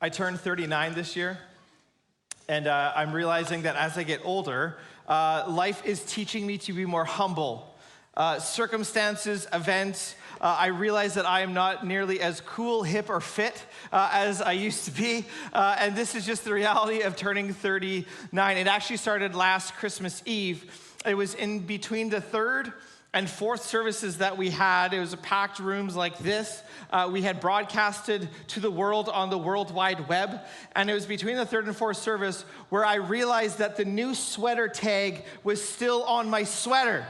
I turned 39 this year, and I'm realizing that as I get older, life is teaching me to be more humble. Circumstances, events, I realize that I am not nearly as cool, hip, or fit as I used to be, and this is just the reality of turning 39. It actually started last Christmas Eve. It was in between the third and fourth services that we had. It was packed rooms like this. We had broadcasted to the world on the World Wide Web. And it was between the third and fourth service where I realized that the new sweater tag was still on my sweater.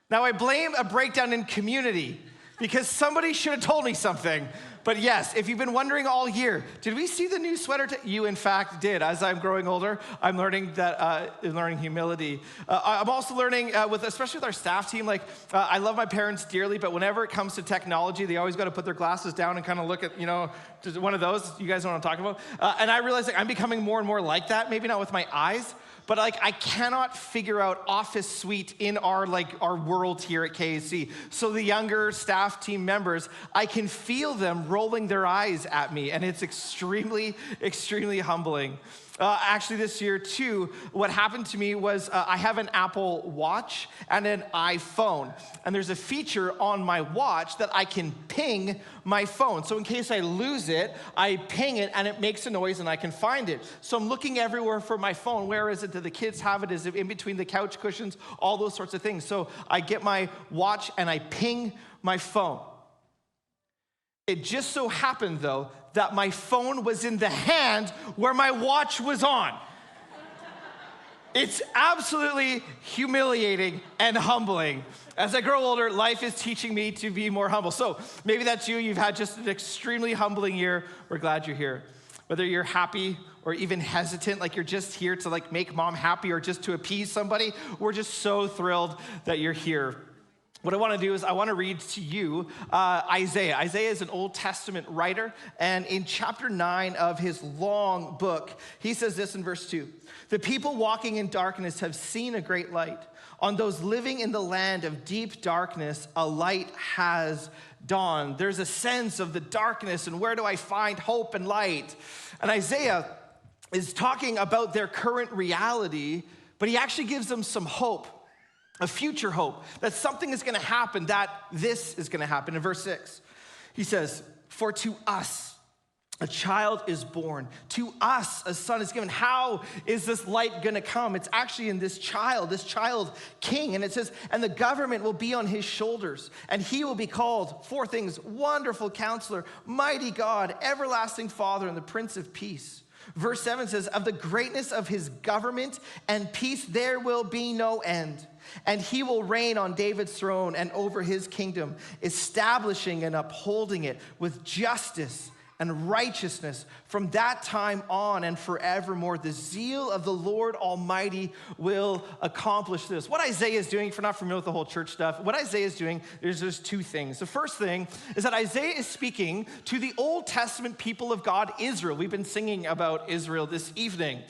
Now I blame a breakdown in community because somebody should have told me something. But yes, if you've been wondering all year, did we see the new sweater? You, in fact, did. As I'm growing older, I'm learning that, learning humility. I'm also learning, especially with our staff team, I love my parents dearly, but whenever it comes to technology, they always got to put their glasses down and kind of look at, just one of those. You guys know what I'm talking about? And I realize I'm becoming more and more like that, maybe not with my eyes, but I cannot figure out Office Suite in our world here at KAC. So the younger staff team members, I can feel them rolling their eyes at me, and it's extremely, extremely humbling. Actually, this year too, what happened to me was I have an Apple Watch and an iPhone, and there's a feature on my watch that I can ping my phone. So in case I lose it, I ping it, and it makes a noise, and I can find it. So I'm looking everywhere for my phone. Where is it? Do the kids have it? Is it in between the couch cushions? All those sorts of things. So I get my watch, and I ping my phone. It just so happened, though, that my phone was in the hand where my watch was on. It's absolutely humiliating and humbling. As I grow older, life is teaching me to be more humble. So maybe that's you. You've had just an extremely humbling year. We're glad you're here. Whether you're happy or even hesitant, like you're just here to make mom happy or just to appease somebody, we're just so thrilled that you're here. What I want to do is I want to read to you Isaiah. Isaiah is an Old Testament writer, and in chapter 9 of his long book, he says this in verse 2. The people walking in darkness have seen a great light. On those living in the land of deep darkness, a light has dawned. There's a sense of the darkness, and where do I find hope and light? And Isaiah is talking about their current reality, but he actually gives them some hope. A future hope, that something is going to happen, that this is going to happen. In verse 6, he says, for to us a child is born, to us a son is given. How is this light going to come? It's actually in this child king. And it says, and the government will be on his shoulders, and he will be called, four things, Wonderful Counselor, Mighty God, Everlasting Father, and the Prince of Peace. Verse 7 says, of the greatness of his government and peace there will be no end. And he will reign on David's throne and over his kingdom, establishing and upholding it with justice and righteousness from that time on and forevermore. The zeal of the Lord Almighty will accomplish this. What Isaiah is doing, if you're not familiar with the whole church stuff, what Isaiah is doing, there's two things. The first thing is that Isaiah is speaking to the Old Testament people of God, Israel. We've been singing about Israel this evening.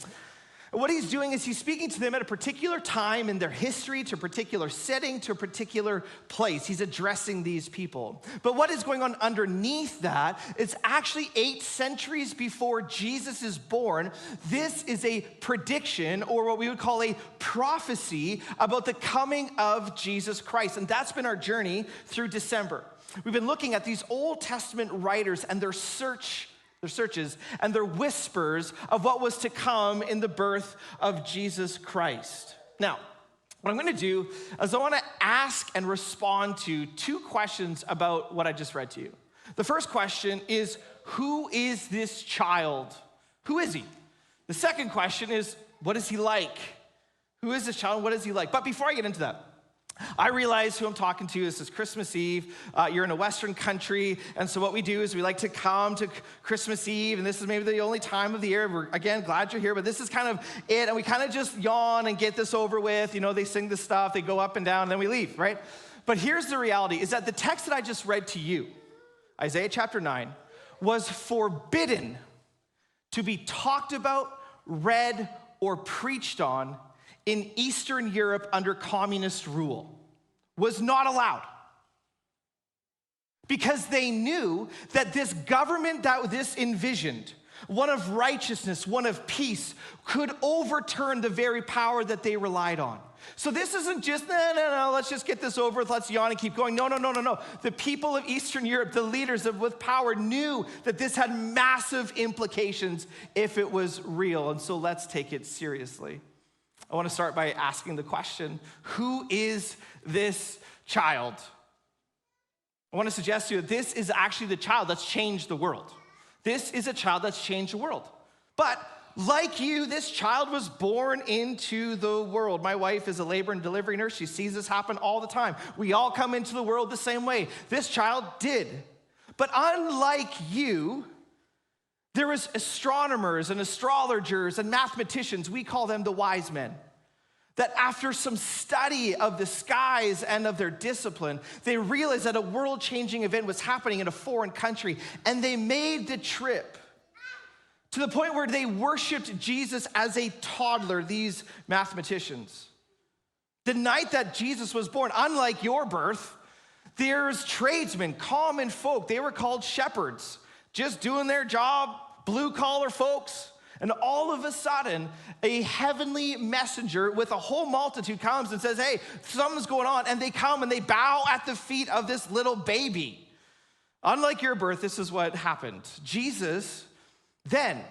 What he's doing is he's speaking to them at a particular time in their history, to a particular setting, to a particular place. He's addressing these people. But what is going on underneath that is actually 8 centuries before Jesus is born. This is a prediction, or what we would call a prophecy, about the coming of Jesus Christ. And that's been our journey through December. We've been looking at these Old Testament writers and their searches and their whispers of what was to come in the birth of Jesus Christ. Now, what I'm going to do is I want to ask and respond to 2 questions about what I just read to you. The first question is, who is this child? Who is he? The second question is, what is he like? Who is this child? What is he like? But before I get into that, I realize who I'm talking to. This is Christmas Eve. You're in a Western country, and so what we do is we like to come to Christmas Eve, and this is maybe the only time of the year. We're, again, glad you're here, but this is kind of it, and we kind of just yawn and get this over with. They sing this stuff, they go up and down, and then we leave, right? But here's the reality, is that the text that I just read to you, Isaiah chapter 9, was forbidden to be talked about, read, or preached on in Eastern Europe under communist rule. Was not allowed. because they knew that this government that this envisioned, one of righteousness, one of peace, could overturn the very power that they relied on. So this isn't just, no, let's just get this over with, let's yawn and keep going. No. The people of Eastern Europe, the leaders with power, knew that this had massive implications if it was real, and so let's take it seriously. I want to start by asking the question, who is this child? I want to suggest to you that this is actually the child that's changed the world. This is a child that's changed the world. But like you, this child was born into the world. My wife is a labor and delivery nurse. She sees this happen all the time. We all come into the world the same way. This child did. But unlike you, there was astronomers and astrologers and mathematicians. We call them the wise men. That after some study of the skies and of their discipline, they realized that a world-changing event was happening in a foreign country, and they made the trip to the point where they worshiped Jesus as a toddler, these mathematicians. The night that Jesus was born, unlike your birth, there's tradesmen, common folk. They were called shepherds, just doing their job, blue-collar folks. And all of a sudden, a heavenly messenger with a whole multitude comes and says, hey, something's going on. And they come and they bow at the feet of this little baby. Unlike your birth, this is what happened. Jesus then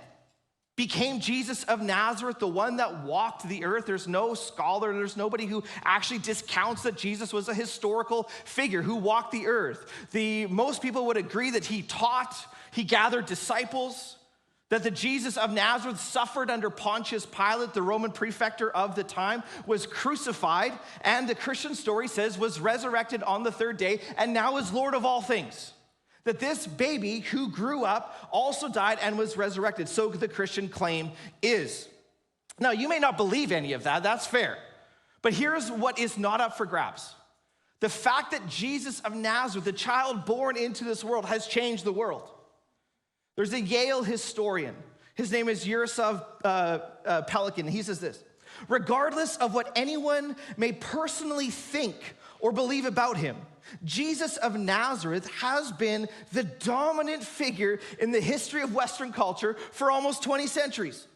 became Jesus of Nazareth, the one that walked the earth. There's no scholar, there's nobody who actually discounts that Jesus was a historical figure who walked the earth. Most people would agree that he taught, he gathered disciples, that the Jesus of Nazareth suffered under Pontius Pilate, the Roman prefector of the time, was crucified, and the Christian story says was resurrected on the third day, and now is Lord of all things. That this baby who grew up also died and was resurrected. So the Christian claim is. Now, you may not believe any of that. That's fair. But here's what is not up for grabs. The fact that Jesus of Nazareth, the child born into this world, has changed the world. There's a Yale historian. His name is Yaroslav Pelikan. He says this: regardless of what anyone may personally think or believe about him, Jesus of Nazareth has been the dominant figure in the history of Western culture for almost 20 centuries.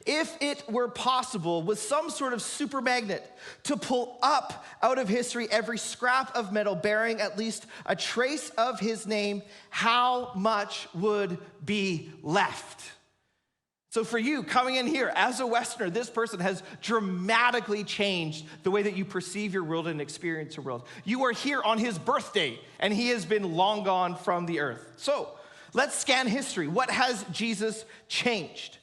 If it were possible with some sort of super magnet to pull up out of history every scrap of metal bearing at least a trace of his name, how much would be left? So for you coming in here as a Westerner, this person has dramatically changed the way that you perceive your world and experience your world. You are here on his birthday, and he has been long gone from the earth. So let's scan history. What has Jesus changed?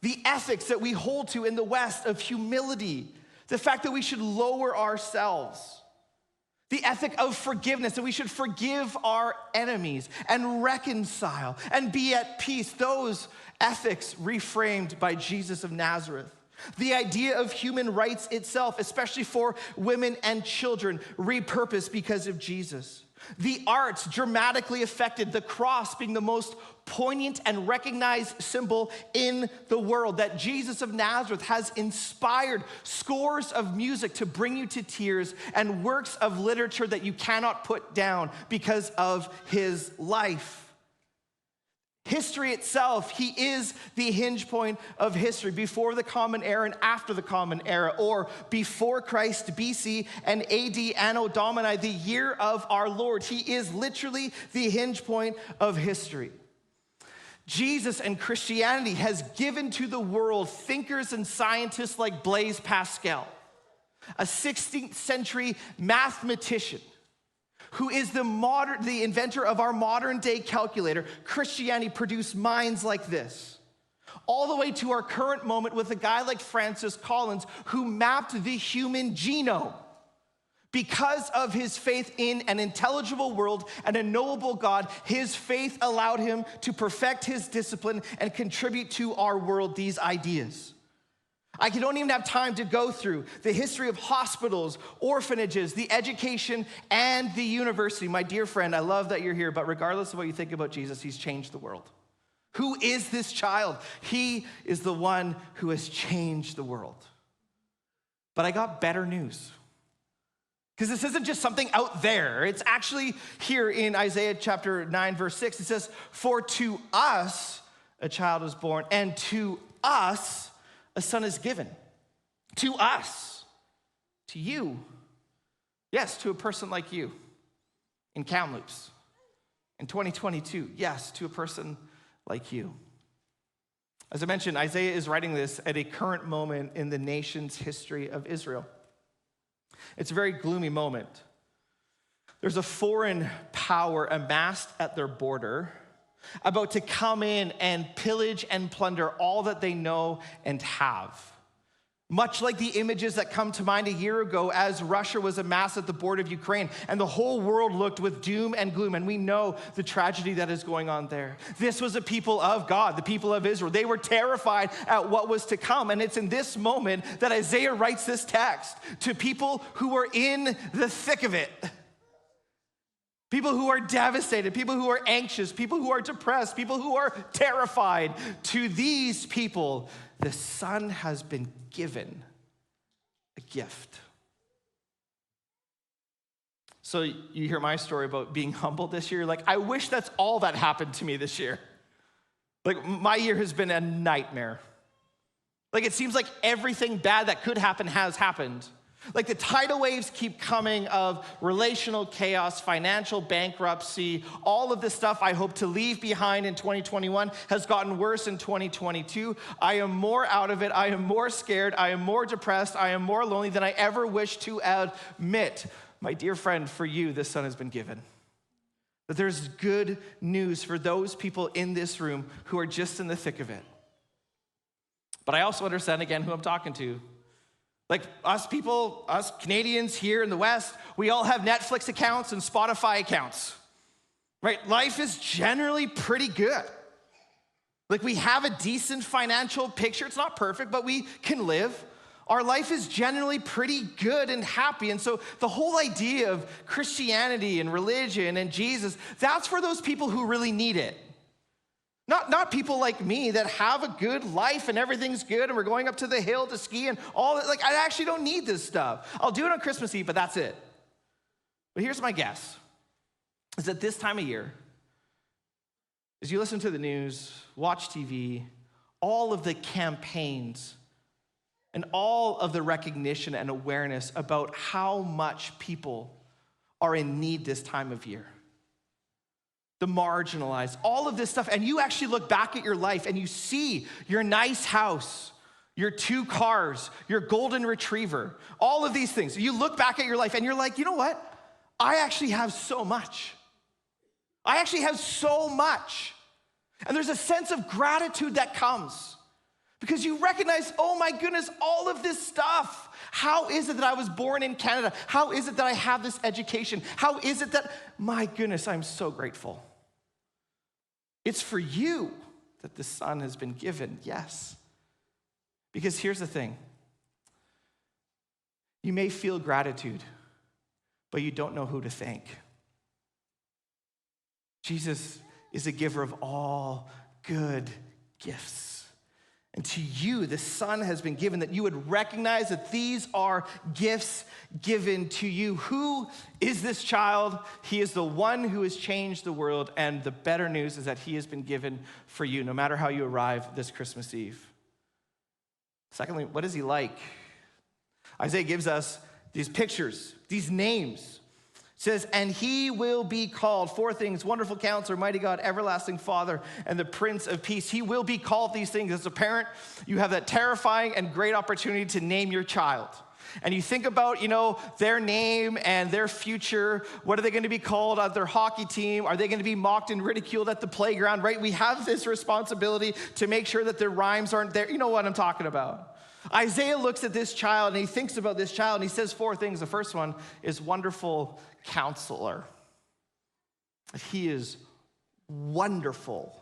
The ethics that we hold to in the West of humility, the fact that we should lower ourselves, the ethic of forgiveness, that we should forgive our enemies and reconcile and be at peace. Those ethics reframed by Jesus of Nazareth. The idea of human rights itself, especially for women and children, repurposed because of Jesus. The arts dramatically affected, the cross being the most poignant and recognized symbol in the world. That Jesus of Nazareth has inspired scores of music to bring you to tears and works of literature that you cannot put down because of his life. History itself, he is the hinge point of history, before the Common Era and after the Common Era, or before Christ, BC, and AD, Anno Domini, the year of our Lord. He is literally the hinge point of history. Jesus and Christianity has given to the world thinkers and scientists like Blaise Pascal, a 16th century mathematician, who is the inventor of our modern day calculator. Christianity produced minds like this. All the way to our current moment with a guy like Francis Collins, who mapped the human genome. Because of his faith in an intelligible world and a knowable God, his faith allowed him to perfect his discipline and contribute to our world these ideas. I don't even have time to go through the history of hospitals, orphanages, the education, and the university. My dear friend, I love that you're here, but regardless of what you think about Jesus, he's changed the world. Who is this child? He is the one who has changed the world. But I got better news. Because this isn't just something out there. It's actually here in Isaiah chapter 9, verse 6. It says, "For to us a child is born, and to us a son is given." To us, to you. Yes, to a person like you in Kamloops in 2022. Yes, to a person like you. As I mentioned, Isaiah is writing this at a current moment in the nation's history of Israel. It's a very gloomy moment. There's a foreign power amassed at their border, about to come in and pillage and plunder all that they know and have. Much like the images that come to mind a year ago as Russia was amassed at the border of Ukraine and the whole world looked with doom and gloom, and we know the tragedy that is going on there. This was a people of God, the people of Israel. They were terrified at what was to come, and it's in this moment that Isaiah writes this text to people who are in the thick of it. People who are devastated, people who are anxious, people who are depressed, people who are terrified. To these people, the Son has been given a gift. So you hear my story about being humbled this year. Like, I wish that's all that happened to me this year. Like, my year has been a nightmare. Like, it seems like everything bad that could happen has happened. Like, the tidal waves keep coming of relational chaos, financial bankruptcy, all of this stuff I hope to leave behind in 2021 has gotten worse in 2022. I am more out of it. I am more scared. I am more depressed. I am more lonely than I ever wish to admit. My dear friend, for you, this Son has been given. That there's good news for those people in this room who are just in the thick of it. But I also understand, again, who I'm talking to. Like, us people, us Canadians here in the West, we all have Netflix accounts and Spotify accounts, right? Life is generally pretty good. Like, we have a decent financial picture. It's not perfect, but we can live. Our life is generally pretty good and happy. And so the whole idea of Christianity and religion and Jesus, that's for those people who really need it. Not people like me that have a good life and everything's good and we're going up to the hill to ski and all that. Like, I actually don't need this stuff. I'll do it on Christmas Eve, but that's it. But here's my guess, is that this time of year, as you listen to the news, watch TV, all of the campaigns and all of the recognition and awareness about how much people are in need this time of year. The marginalized, all of this stuff. And you actually look back at your life and you see your nice house, your 2 cars, your golden retriever, all of these things. You look back at your life and you're like, you know what? I actually have so much. I actually have so much. And there's a sense of gratitude that comes because you recognize, oh my goodness, all of this stuff. How is it that I was born in Canada? How is it that I have this education? How is it that, my goodness, I'm so grateful. It's for you that the Son has been given, yes. Because here's the thing. You may feel gratitude, but you don't know who to thank. Jesus is a giver of all good gifts. And to you, the Son has been given that you would recognize that these are gifts given to you. Who is this child? He is the one who has changed the world, and the better news is that he has been given for you, no matter how you arrive this Christmas Eve. Secondly, what is he like? Isaiah gives us these pictures, these names. It says, and he will be called 4 things: Wonderful Counselor, Mighty God, Everlasting Father, and the Prince of Peace. He will be called these things. As a parent, you have that terrifying and great opportunity to name your child. And you think about, their name and their future. What are they going to be called on their hockey team? Are they going to be mocked and ridiculed at the playground, right? We have this responsibility to make sure that their rhymes aren't there. You know what I'm talking about. Isaiah looks at this child and he thinks about this child and he says 4 things. The first one is Wonderful Counselor. He is wonderful.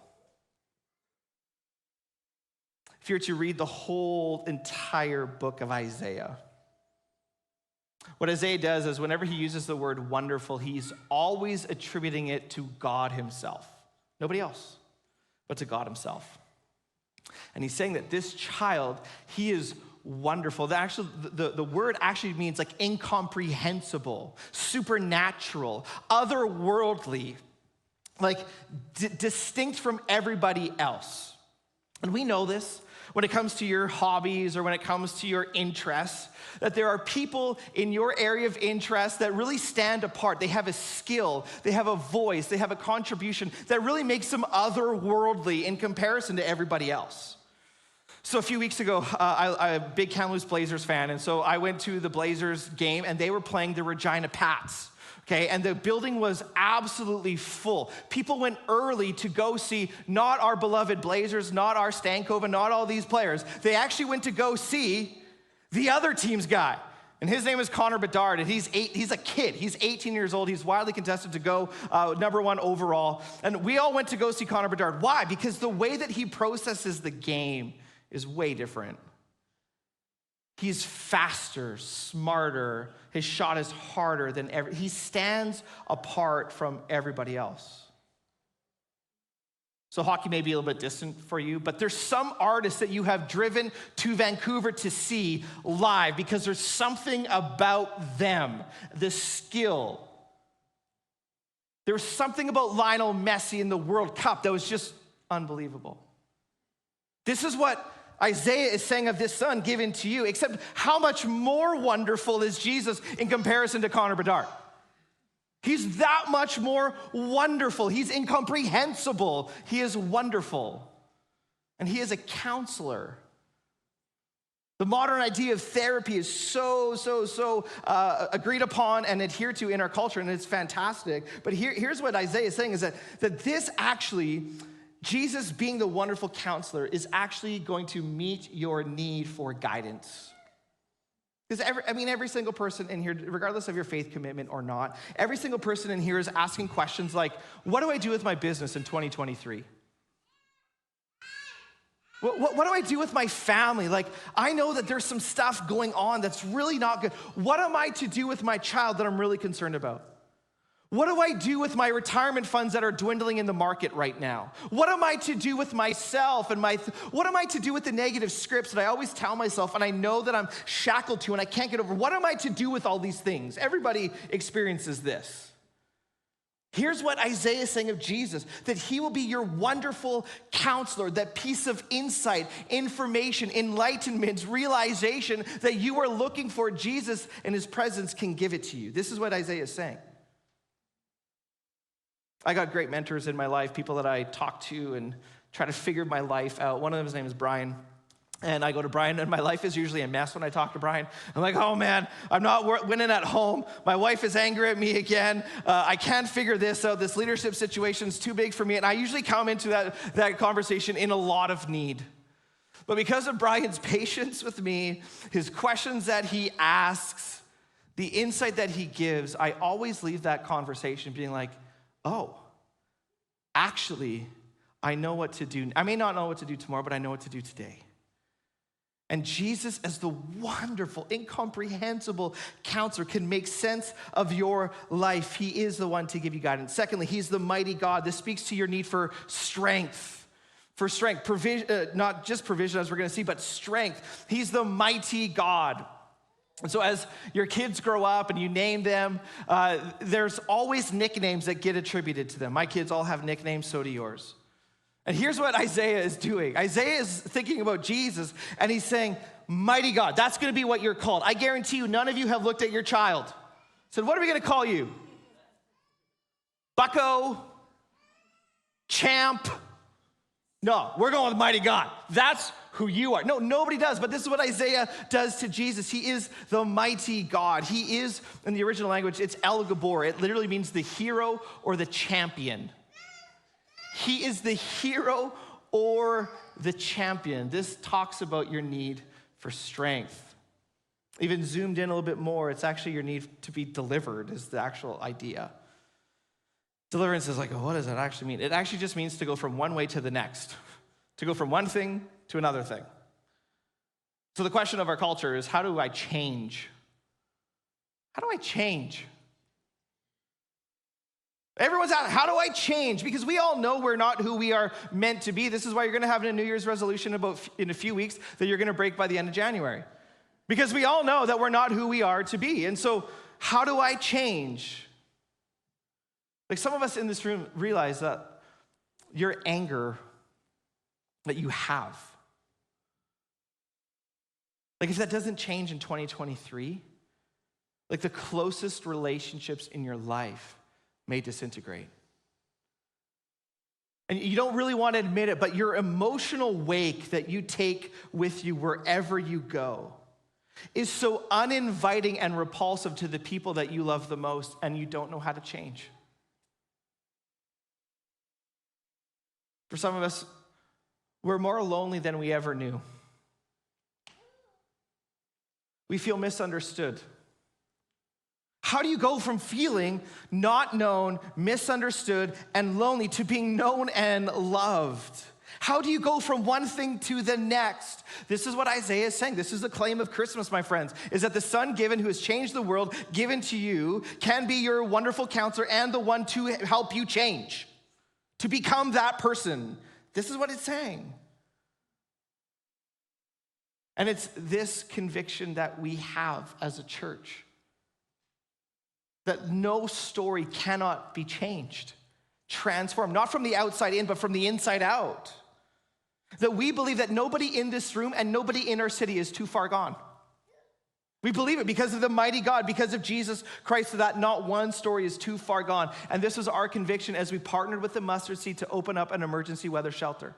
If you were to read the whole entire book of Isaiah, what Isaiah does is whenever he uses the word wonderful, he's always attributing it to God himself. Nobody else, but to God himself. And he's saying that this child, he is wonderful. The word actually means like incomprehensible, supernatural, otherworldly, like distinct from everybody else. And we know this when it comes to your hobbies or when it comes to your interests, that there are people in your area of interest that really stand apart. They have a skill, they have a voice, they have a contribution that really makes them otherworldly in comparison to everybody else. So a few weeks ago, I'm a big Kamloops Blazers fan, and so I went to the Blazers game, and they were playing the Regina Pats. Okay, and the building was absolutely full. People went early to go see not our beloved Blazers, not our Stankoven, not all these players. They actually went to go see the other team's guy. And his name is Connor Bedard, and he's a kid. He's 18 years old. He's widely contested to go number 1 overall. And we all went to go see Connor Bedard. Why? Because the way that he processes the game is way different. He's faster, smarter. His shot is harder than ever. He stands apart from everybody else. So hockey may be a little bit distant for you, but there's some artists that you have driven to Vancouver to see live because there's something about them, the skill. There's something about Lionel Messi in the World Cup that was just unbelievable. This is what Isaiah is saying of this son given to you, except how much more wonderful is Jesus in comparison to Connor Bedard? He's that much more wonderful. He's incomprehensible. He is wonderful. And he is a counselor. The modern idea of therapy is so agreed upon and adhered to in our culture, and it's fantastic. But here's what Isaiah is saying is that this actually, Jesus being the wonderful counselor, is actually going to meet your need for guidance. Because every single person in here, regardless of your faith commitment or not, every single person in here is asking questions like, what do I do with my business in 2023? What do I do with my family? Like, I know that there's some stuff going on that's really not good. What am I to do with my child that I'm really concerned about? What do I do with my retirement funds that are dwindling in the market right now? What am I to do with myself and what am I to do with the negative scripts that I always tell myself and I know that I'm shackled to and I can't get over? What am I to do with all these things? Everybody experiences this. Here's what Isaiah is saying of Jesus, that he will be your wonderful counselor, that piece of insight, information, enlightenment, realization that you are looking for. Jesus and his presence can give it to you. This is what Isaiah is saying. I got great mentors in my life, people that I talk to and try to figure my life out. One of them, his name is Brian. And I go to Brian, and my life is usually a mess when I talk to Brian. I'm like, oh man, I'm not winning at home. My wife is angry at me again. I can't figure this out. This leadership situation is too big for me. And I usually come into that conversation in a lot of need. But because of Brian's patience with me, his questions that he asks, the insight that he gives, I always leave that conversation being like, oh, actually, I know what to do. I may not know what to do tomorrow, but I know what to do today. And Jesus, as the wonderful, incomprehensible counselor, can make sense of your life. He is the one to give you guidance. Secondly, he's the mighty God. This speaks to your need for strength. For strength, provision, not just provision as we're going to see, but strength. He's the mighty God. And so as your kids grow up and you name them, there's always nicknames that get attributed to them. My kids all have nicknames, so do yours. And here's what Isaiah is doing. Isaiah is thinking about Jesus, and he's saying, mighty God. That's going to be what you're called. I guarantee you, none of you have looked at your child. Said, what are we going to call you? Bucko? Champ? No, we're going with mighty God. That's who you are. No, nobody does, but this is what Isaiah does to Jesus. He is the mighty God. He is, in the original language, it's El Gabor. It literally means the hero or the champion. He is the hero or the champion. This talks about your need for strength. Even zoomed in a little bit more, it's actually your need to be delivered is the actual idea. Deliverance is like, oh, what does that actually mean? It actually just means to go from one way to the next, to go from one thing to another thing. So the question of our culture is, how do I change? How do I change? Everyone's out, how do I change? Because we all know we're not who we are meant to be. This is why you're going to have a New Year's resolution in a few weeks that you're going to break by the end of January. Because we all know that we're not who we are to be. And so, how do I change? Like some of us in this room realize that your anger that you have, like if that doesn't change in 2023, like the closest relationships in your life may disintegrate. And you don't really want to admit it, but your emotional wake that you take with you wherever you go is so uninviting and repulsive to the people that you love the most, and you don't know how to change. For some of us, we're more lonely than we ever knew. We feel misunderstood. How do you go from feeling not known, misunderstood, and lonely to being known and loved? How do you go from one thing to the next? This is what Isaiah is saying. This is the claim of Christmas, my friends, is that the Son given who has changed the world, given to you, can be your wonderful counselor and the one to help you change, to become that person. This is what it's saying. And it's this conviction that we have as a church, that no story cannot be changed, transformed, not from the outside in, but from the inside out. That we believe that nobody in this room and nobody in our city is too far gone. We believe it because of the mighty God, because of Jesus Christ, that not one story is too far gone. And this was our conviction as we partnered with the Mustard Seed to open up an emergency weather shelter.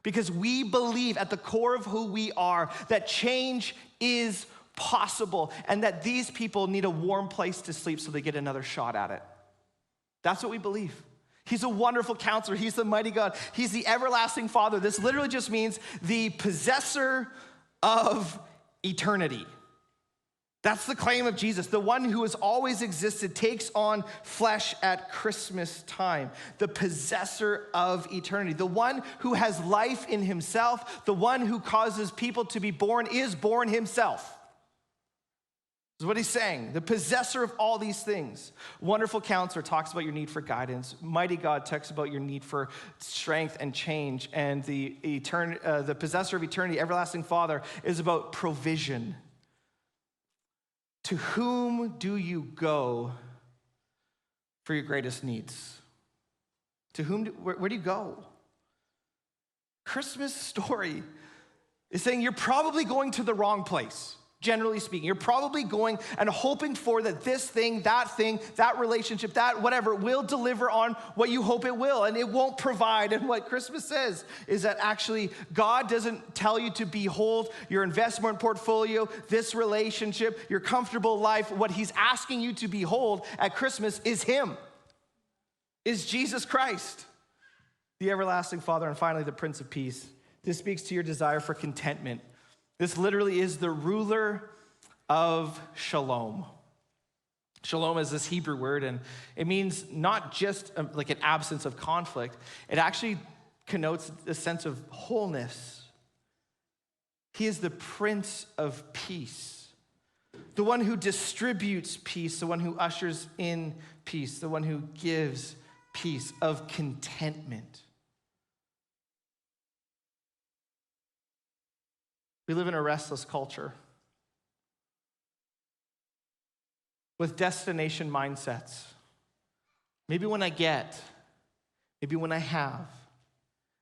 Because we believe at the core of who we are that change is possible and that these people need a warm place to sleep so they get another shot at it. That's what we believe. He's a wonderful counselor. He's the mighty God. He's the everlasting Father. This literally just means the possessor of eternity. That's the claim of Jesus. The one who has always existed takes on flesh at Christmas time. The possessor of eternity. The one who has life in himself. The one who causes people to be born is born himself. Is what he's saying. The possessor of all these things. Wonderful counselor talks about your need for guidance. Mighty God talks about your need for strength and change. And the possessor of eternity, everlasting Father, is about provision. To whom do you go for your greatest needs? To whom? Where do you go? Christmas story is saying you're probably going to the wrong place. Generally speaking, you're probably going and hoping for that this thing, that relationship, that whatever will deliver on what you hope it will, and it won't provide. And what Christmas says is that actually God doesn't tell you to behold your investment portfolio, this relationship, your comfortable life. What he's asking you to behold at Christmas is him, is Jesus Christ, the everlasting Father, and finally the Prince of Peace. This speaks to your desire for contentment. This literally is the ruler of shalom. Shalom is this Hebrew word, and it means not just like an absence of conflict. It actually connotes a sense of wholeness. He is the Prince of Peace, the one who distributes peace, the one who ushers in peace, the one who gives peace, of contentment. We live in a restless culture with destination mindsets. Maybe when I get, maybe when I have,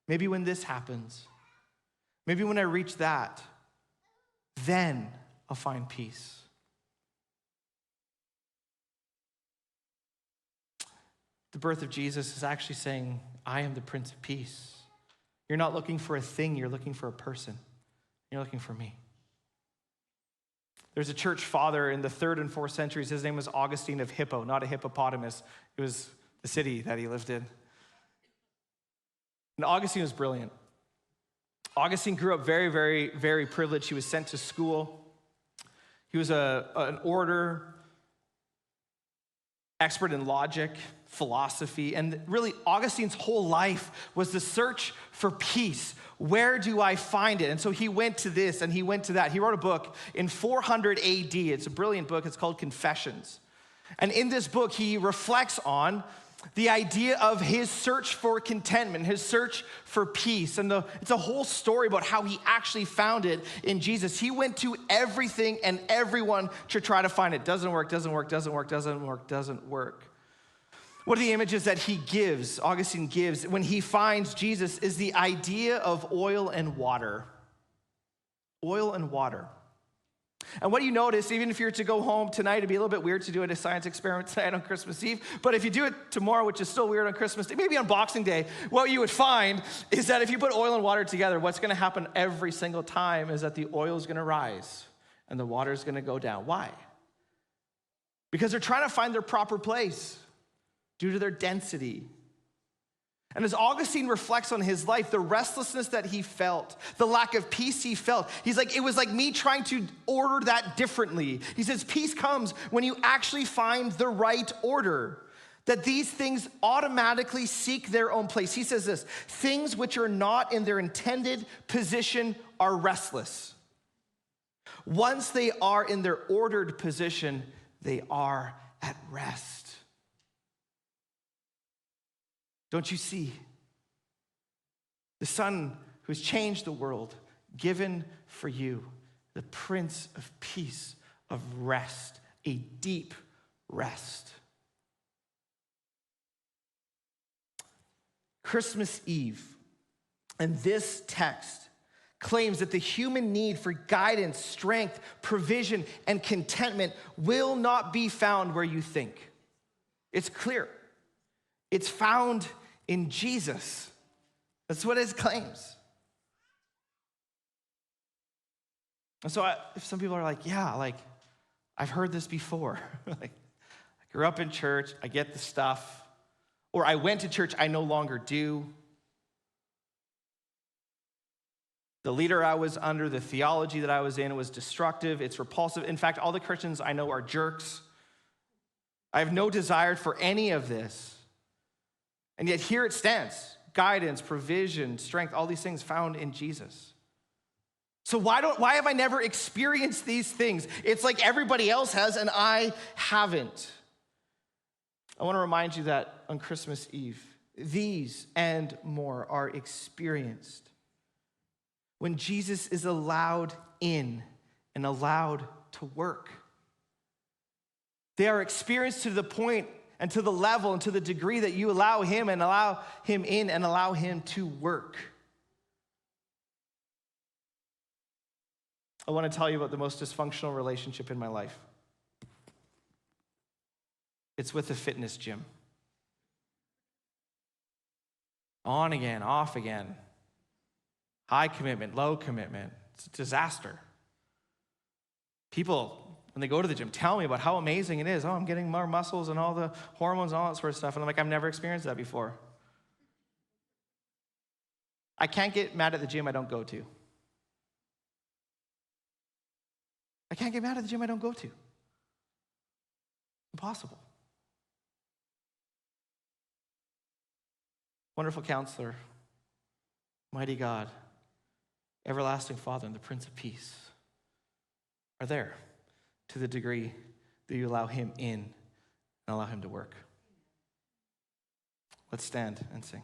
maybe when this happens, maybe when I reach that, then I'll find peace. The birth of Jesus is actually saying, I am the Prince of Peace. You're not looking for a thing, you're looking for a person. You're looking for me. There's a church father in the 3rd and 4th centuries. His name was Augustine of Hippo, not a hippopotamus. It was the city that he lived in. And Augustine was brilliant. Augustine grew up very, very, very privileged. He was sent to school. He was an orator, expert in logic, philosophy, and really Augustine's whole life was the search for peace. Where do I find it? And so he went to this and he went to that. He wrote a book in 400 AD. It's a brilliant book. It's called Confessions. And in this book, he reflects on the idea of his search for contentment, his search for peace. And it's a whole story about how he actually found it in Jesus. He went to everything and everyone to try to find it. Doesn't work, doesn't work, doesn't work, doesn't work, doesn't work. One of the images that Augustine gives, when he finds Jesus is the idea of oil and water. Oil and water. And what you notice, even if you're to go home tonight, it'd be a little bit weird to do a science experiment tonight on Christmas Eve, but if you do it tomorrow, which is still weird on Christmas Day, maybe on Boxing Day, what you would find is that if you put oil and water together, what's gonna happen every single time is that the oil is gonna rise and the water is gonna go down. Why? Because they're trying to find their proper place due to their density. And as Augustine reflects on his life, the restlessness that he felt, the lack of peace he felt, he's like, it was like me trying to order that differently. He says, peace comes when you actually find the right order, that these things automatically seek their own place. He says this, things which are not in their intended position are restless. Once they are in their ordered position, they are at rest. Don't you see? The Son who's changed the world, given for you, the Prince of Peace, of rest, a deep rest. Christmas Eve, and this text claims that the human need for guidance, strength, provision, and contentment will not be found where you think. It's clear. It's found in Jesus. That's what it claims. And so if some people are like, yeah, like, I've heard this before. Like, I grew up in church, I get the stuff. Or I went to church, I no longer do. The leader I was under, the theology that I was in was destructive, it's repulsive. In fact, all the Christians I know are jerks. I have no desire for any of this. And yet here it stands, guidance, provision, strength, all these things found in Jesus. So why have I never experienced these things? It's like everybody else has and I haven't. I want to remind you that on Christmas Eve, these and more are experienced when Jesus is allowed in and allowed to work. They are experienced to the point and to the level and to the degree that you allow him and allow him in and allow him to work. I want to tell you about the most dysfunctional relationship in my life. It's with the fitness gym. On again, off again. High commitment, low commitment. It's a disaster. People, when they go to the gym, tell me about how amazing it is. Oh, I'm getting more muscles and all the hormones and all that sort of stuff. And I'm like, I've never experienced that before. I can't get mad at the gym I don't go to. I can't get mad at the gym I don't go to. Impossible. Wonderful Counselor, mighty God, everlasting Father, and the Prince of Peace are there to the degree that you allow him in and allow him to work. Let's stand and sing.